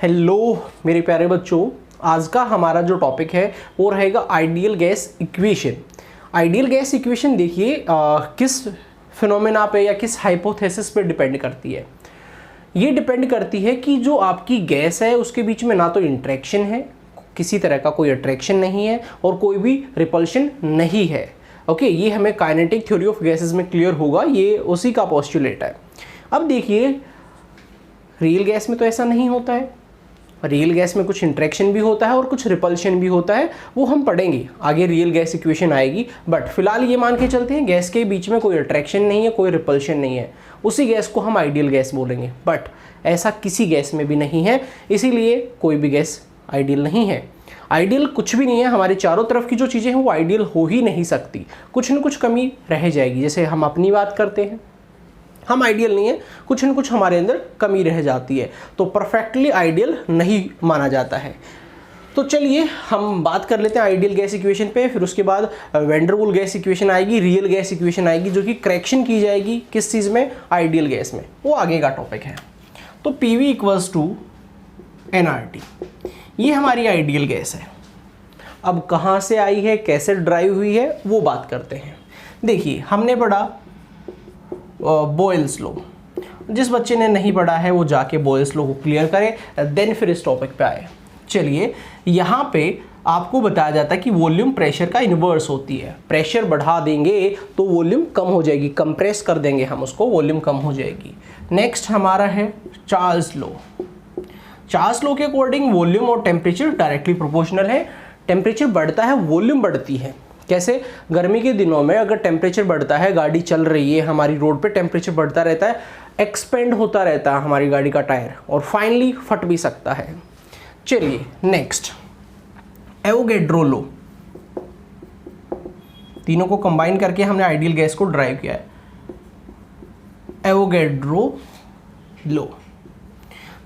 Hello मेरे प्यारे बच्चों, आज का हमारा जो टॉपिक है वो रहेगा ideal gas equation. Ideal gas equation देखिए किस फिनोमेना पे या किस हाइपोथेसिस पे डिपेंड करती है। ये डिपेंड करती है कि जो आपकी गैस है उसके बीच में ना तो इंटरेक्शन है, किसी तरह का कोई अट्रैक्शन नहीं है और कोई भी रिपल्शन नहीं है। ओके, ये हमें काइनेटिक थ्योरी ऑफ गैसेस में क्लियर होगा, ये उसी का पोस्टुलेट है। अब देखिए रियल गैस में तो ऐसा नहीं होता है। रियल गैस में कुछ इंटरेक्शन भी होता है और कुछ रिपल्शन भी होता है, वो हम पढ़ेंगे आगे, रियल गैस इक्वेशन आएगी। बट फिलहाल ये मान के चलते हैं गैस के बीच में कोई अट्रैक्शन नहीं है, कोई रिपल्शन नहीं है, उसी गैस को हम आइडियल गैस बोलेंगे। बट ऐसा किसी गैस में भी नहीं है, इसीलिए कोई भी गैस आइडियल नहीं है। आइडियल कुछ भी नहीं है, हमारे चारों तरफ की जो चीज़ें हैं वो आइडियल हो ही नहीं सकती, कुछ न कुछ कमी रह जाएगी। जैसे हम अपनी बात करते हैं, हम आइडियल नहीं है, कुछ न कुछ हमारे अंदर कमी रह जाती है, तो परफेक्टली आइडियल नहीं माना जाता है। तो चलिए हम बात कर लेते हैं आइडियल गैस इक्वेशन पे, फिर उसके बाद van der Waals gas equation आएगी, रियल गैस इक्वेशन आएगी, जो कि करेक्शन की जाएगी किस चीज़ में, आइडियल गैस में, वो आगे का टॉपिक है। तो PV इक्वल्स टू nRT, ये हमारी आइडियल गैस है। अब कहाँ से आई है, कैसे ड्राइव हुई है, वो बात करते हैं। देखिए हमने पढ़ा बॉयल्स लॉ, जिस बच्चे ने नहीं पढ़ा है वो जाके बॉयल्स लॉ को क्लियर करे, देन फिर इस टॉपिक पे आए। चलिए यहाँ पे आपको बताया जाता है कि वॉल्यूम प्रेशर का इन्वर्स होती है। प्रेशर बढ़ा देंगे तो वॉल्यूम कम हो जाएगी, कंप्रेस कर देंगे हम उसको, वॉल्यूम कम हो जाएगी। नेक्स्ट हमारा है चार्ल्स लॉ। चार्ल्स लॉ के अकॉर्डिंग वॉल्यूम और टेम्परेचर डायरेक्टली प्रोपोर्शनल है। टेम्परेचर बढ़ता है, वॉल्यूम बढ़ती है। कैसे? गर्मी के दिनों में अगर टेम्परेचर बढ़ता है, गाड़ी चल रही है, हमारी रोड पे टेम्परेचर बढ़ता रहता है, एक्सपेंड होता रहता है हमारी गाड़ी का टायर, और फाइनली फट भी सकता है। चलिए नेक्स्ट, एवोगैड्रो लॉ। तीनों को कंबाइन करके हमने आइडियल गैस को ड्राइव किया है, एवोगैड्रो लॉ।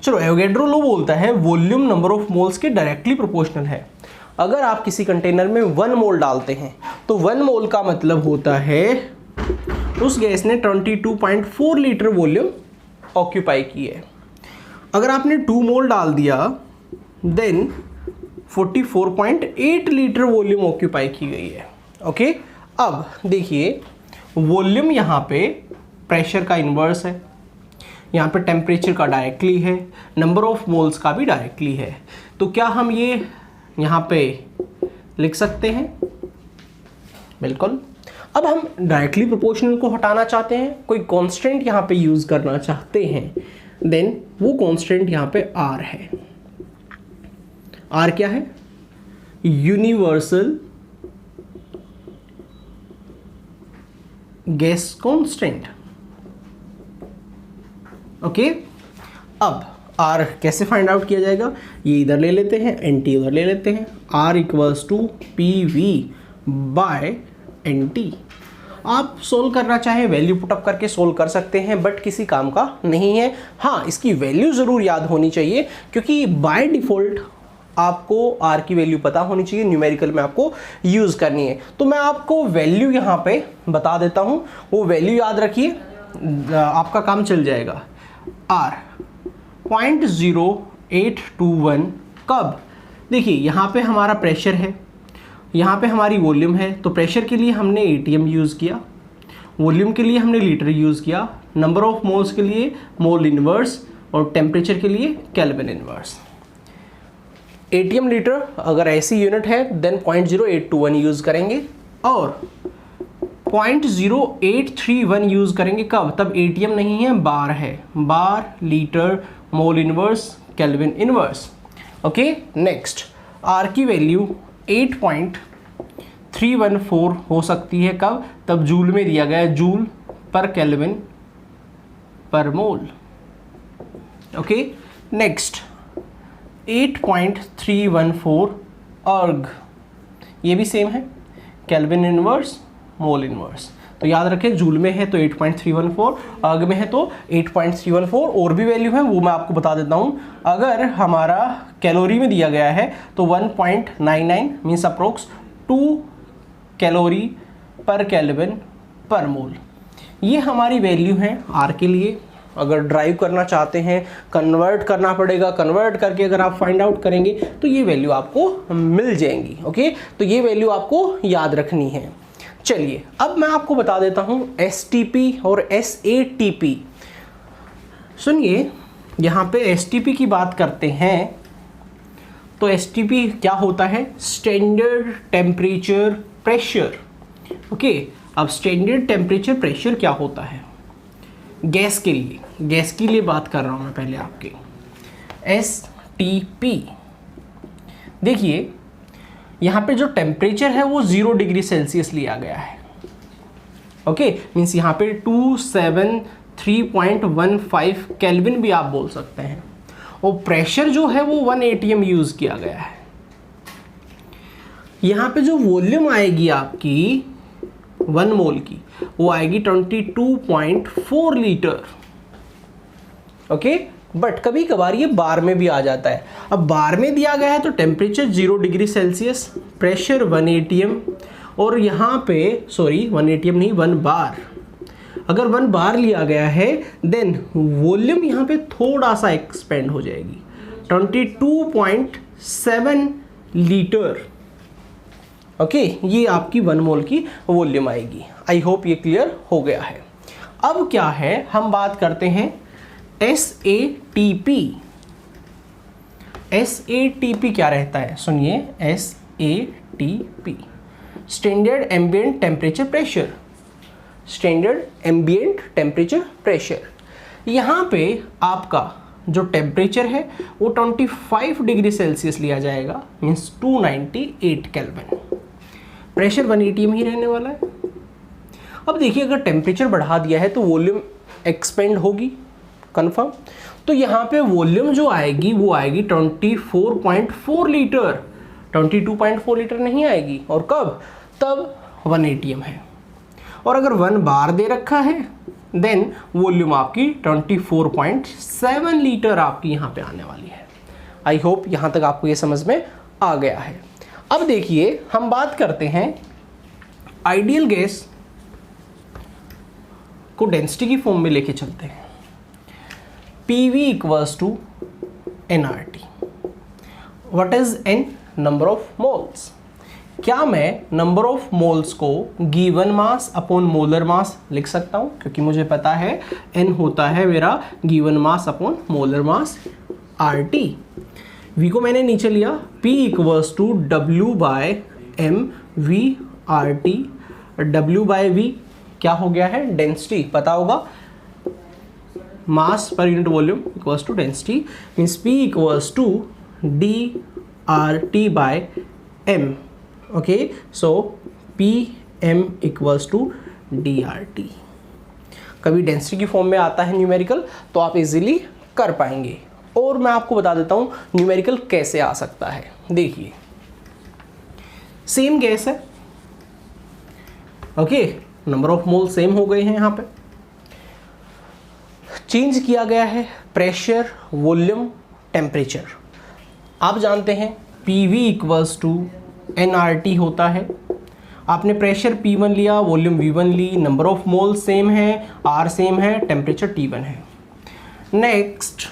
चलो, एवोगैड्रो लॉ बोलता है वॉल्यूम नंबर ऑफ मोल्स के डायरेक्टली प्रोपोर्शनल है। अगर आप किसी कंटेनर में 1 मोल डालते हैं तो 1 मोल का मतलब होता है उस गैस ने 22.4 लीटर वॉल्यूम ऑक्यूपाई की है। अगर आपने 2 मोल डाल दिया देन 44.8 लीटर वॉल्यूम ऑक्यूपाई की गई है। ओके, अब देखिए वॉल्यूम यहाँ पे प्रेशर का इन्वर्स है, यहाँ पे टेम्परेचर का डायरेक्टली है, नंबर ऑफ मोल्स का भी डायरेक्टली है। तो क्या हम ये यहाँ पे लिख सकते हैं? बिल्कुल। अब हम डायरेक्टली प्रोपोर्शनल को हटाना चाहते हैं, कोई कांस्टेंट यहाँ पे यूज करना चाहते हैं, देन वो कांस्टेंट यहाँ पे R है। R क्या है? Universal gas constant. ओके, अब R कैसे फाइंड आउट किया जाएगा? ये इधर ले लेते हैं, NT उधर ले लेते हैं। R equals to PV by NT। आप सोल्व करना चाहे वैल्यू पुटअप करके सोल्व कर सकते हैं, बट किसी काम का नहीं है। हाँ, इसकी वैल्यू ज़रूर याद होनी चाहिए, क्योंकि बाय डिफ़ॉल्ट आपको R की वैल्यू पता होनी चाहिए, न्यूमेरिकल में आपको यूज़ करनी है। तो मैं आपको वैल्यू यहाँ पे बता देता हूँ, वो वैल्यू याद रखिए, आपका काम चल जाएगा। R 0.0821 कब? देखिए यहाँ पे हमारा प्रेशर है, यहाँ पे हमारी वॉल्यूम है, तो प्रेशर के लिए हमने ATM यूज़ किया, वॉल्यूम के लिए हमने लीटर यूज़ किया, नंबर ऑफ मोल्स के लिए मोल इनवर्स, और टेम्परेचर के लिए केल्विन इनवर्स। ATM लीटर अगर ऐसी यूनिट है देन 0.0821 यूज़ करेंगे, और 0.0831 यूज़ करेंगे कब? तब ATM नहीं है, बार है, bar, litre, mole inverse, kelvin inverse. Okay, next R की वैल्यू 8.314 हो सकती है कब? तब जूल में दिया गया है, जूल पर केल्विन पर मोल। ओके, नेक्स्ट 8.314 अर्ग, ये भी सेम है, केल्विन इनवर्स, मोल इनवर्स। तो याद रखें, जूल में है तो 8.314, अर्ग में है तो 8.314। और भी वैल्यू है वो मैं आपको बता देता हूँ। अगर हमारा कैलोरी में दिया गया है तो 1.99 मीन्स अप्रोक्स 2 कैलोरी पर केल्विन पर मोल। ये हमारी वैल्यू है R के लिए। अगर ड्राइव करना चाहते हैं कन्वर्ट करना पड़ेगा, कन्वर्ट करके अगर आप फाइंड आउट करेंगे तो ये वैल्यू आपको मिल जाएंगी। ओके, तो ये वैल्यू आपको याद रखनी है। चलिए अब मैं आपको बता देता हूँ STP और SATP। सुनिए, यहाँ पे STP की बात करते हैं तो STP क्या होता है, स्टैंडर्ड टेम्परेचर प्रेशर। ओके, अब स्टैंडर्ड टेम्परेचर प्रेशर क्या होता है गैस के लिए, गैस के लिए बात कर रहा हूँ मैं पहले आपके। STP देखिए, यहाँ पे जो टेम्परेचर है वो 0 डिग्री सेल्सियस लिया गया है। ओके, मीन्स यहाँ पे 273.15 केल्विन भी आप बोल सकते हैं, और प्रेशर जो है वो 1 atm यूज़ किया गया है। यहाँ पे जो वॉल्यूम आएगी आपकी 1 मोल की, वो आएगी 22.4 लीटर। ओके, बट कभी कभार ये बार में भी आ जाता है। अब बार में दिया गया है तो temperature 0 degree Celsius, pressure 1 atm, और यहाँ पे 1 atm नहीं 1 बार। अगर 1 बार लिया गया है देन वॉल्यूम यहाँ पे थोड़ा सा एक्सपेंड हो जाएगी, 22.7 लीटर। ओके, ये आपकी 1 मोल की वॉल्यूम आएगी। आई होप ये क्लियर हो गया है। अब क्या है, हम बात करते हैं SATP। SATP क्या रहता है, सुनिए, SATP standard ambient temperature pressure, standard ambient temperature pressure. यहाँ पे आपका जो टेम्परेचर है वो 25 डिग्री सेल्सियस लिया जाएगा, मीन्स 298 केल्विन। प्रेशर 1 atm ही रहने वाला है। अब देखिए, अगर टेम्परेचर बढ़ा दिया है तो वॉल्यूम एक्सपेंड होगी, कंफर्म। तो यहाँ पे वॉल्यूम जो आएगी वो आएगी 24.4 लीटर, 22.4 लीटर नहीं आएगी। और कब, तब 1 atm है। और अगर 1 बार दे रखा है देन वॉल्यूम आपकी 24.7 लीटर आपकी यहाँ पे आने वाली है। आई होप यहाँ तक आपको ये समझ में आ गया है। अब देखिए, हम बात करते हैं आइडियल गैस को डेंसिटी की फॉर्म में लेके चलते हैं। PV equals to nRT। What is n, number of moles. क्या मैं नंबर ऑफ मोल्स को given mass upon molar mass लिख सकता हूं, क्योंकि मुझे पता है n होता है मेरा गिवन मास अपॉन मोलर मास RT। V को मैंने नीचे लिया, P equals to W/m VRT। W/v क्या हो गया है, डेंसिटी, पता होगा, mass per unit volume equals to density, means P equals to DRT/m। Okay, so PM equals to DRT। कभी डेंसिटी की फॉर्म में आता है न्यूमेरिकल तो आप इजीली कर पाएंगे। और मैं आपको बता देता हूँ न्यूमेरिकल कैसे आ सकता है। देखिए, सेम गैस है, okay, number of mole same हो गए हैं, यहाँ पे चेंज किया गया है प्रेशर, वॉल्यूम, टेम्परेचर। आप जानते हैं PV इक्वल्स टू nRT होता है। आपने प्रेशर P1 लिया, वॉल्यूम V1 ली, नंबर ऑफ मोल सेम है, R सेम है, टेम्परेचर T1 है। नेक्स्ट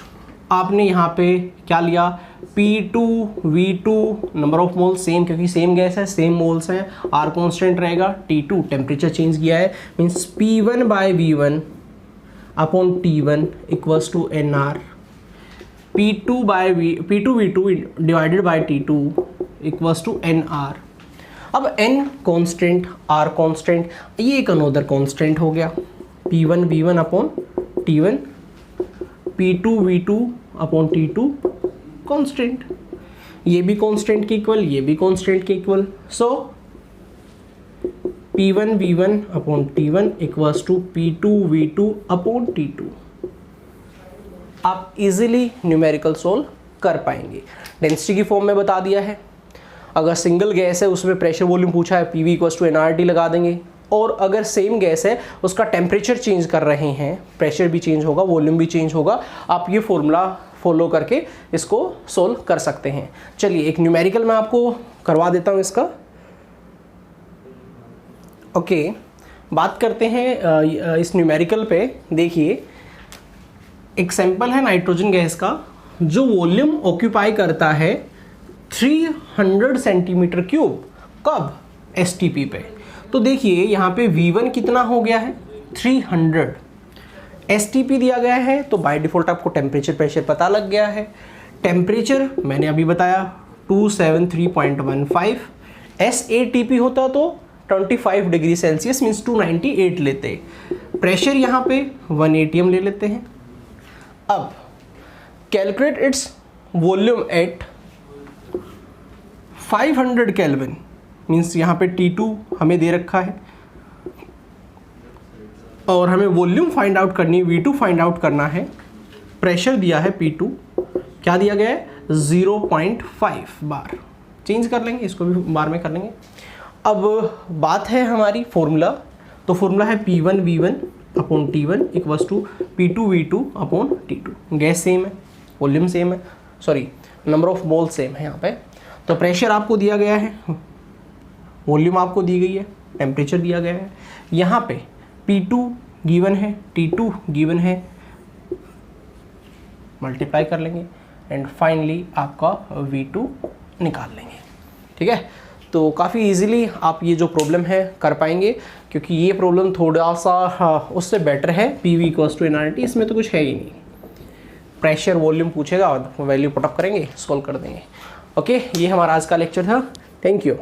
आपने यहाँ पे क्या लिया, P2 V2, number of mole same, क्योंकि सेम गैस है, सेम मोल्स हैं, R कांस्टेंट रहेगा, T2 टेम्परेचर चेंज किया है, means P1/V1 upon T1 equals to nR। P2V2 divided by T2 equals to nR। अब n कांस्टेंट, R कांस्टेंट, ये एक another constant हो गया, P1V1 upon T1, P2V2 upon T2 constant, ये भी कांस्टेंट के इक्वल, ये भी कांस्टेंट के equal. So P1V1 upon T1 equals to P2V2 upon T2। आप इजीली न्यूमेरिकल सोल्व कर पाएंगे। डेंसिटी की फॉर्म में बता दिया है। अगर सिंगल गैस है उसमें प्रेशर वॉल्यूम पूछा है, PV इक्वल्स टू nRT लगा देंगे। और अगर सेम गैस है उसका टेम्परेचर चेंज कर रहे हैं, प्रेशर भी चेंज होगा, वॉल्यूम भी चेंज होगा, आप ये फॉर्मूला फॉलो करके इसको सोल्व कर सकते हैं। चलिए एक न्यूमेरिकल मैं आपको करवा देता हूँ इसका। ओके, बात करते हैं इस न्यूमेरिकल पे। देखिए एक सैंपल है नाइट्रोजन गैस का जो वॉल्यूम ऑक्यूपाई करता है 300 सेंटीमीटर क्यूब। कब? STP पे। तो देखिए यहाँ पे V1 कितना हो गया है 300, STP दिया गया है, तो बाय डिफ़ॉल्ट आपको टेम्परेचर प्रेशर पता लग गया है। टेम्परेचर मैंने अभी बताया 273.15, SATP होता तो 25 डिग्री सेल्सियस मीन्स 298 लेते। प्रेशर यहाँ पे 1 atm ले लेते हैं। अब calculate its volume at 500 kelvin means यहाँ पे T2 हमें दे रखा है और हमें वॉल्यूम फाइंड आउट करनी है, V2 फाइंड आउट करना है। प्रेशर दिया है P2, क्या दिया गया है 0.5 बार। चेंज कर लेंगे, इसको भी बार में कर लेंगे। अब बात है हमारी फॉर्मूला, तो फॉर्मूला है P1 V1 upon T1 equals to P2 V2 upon T2। Gas same है, वॉल्यूम सेम है, sorry number of mole same है यहाँ पे। तो प्रेशर आपको दिया गया है, वॉल्यूम आपको दी गई है, टेम्परेचर दिया गया है। यहाँ पे P2 गिवन है, T2 गिवन है, मल्टीप्लाई कर लेंगे एंड फाइनली आपका V2 निकाल लेंगे। ठीक है, तो काफ़ी इजीली आप ये जो प्रॉब्लम है कर पाएंगे, क्योंकि ये प्रॉब्लम थोड़ा सा उससे बेटर है। PV इक्वल्स टू nRT, इसमें तो कुछ है ही नहीं। प्रेशर वॉल्यूम पूछेगा और वैल्यू पुटअप करेंगे, सॉल्व कर देंगे। ओके, ये हमारा आज का लेक्चर था। Thank you.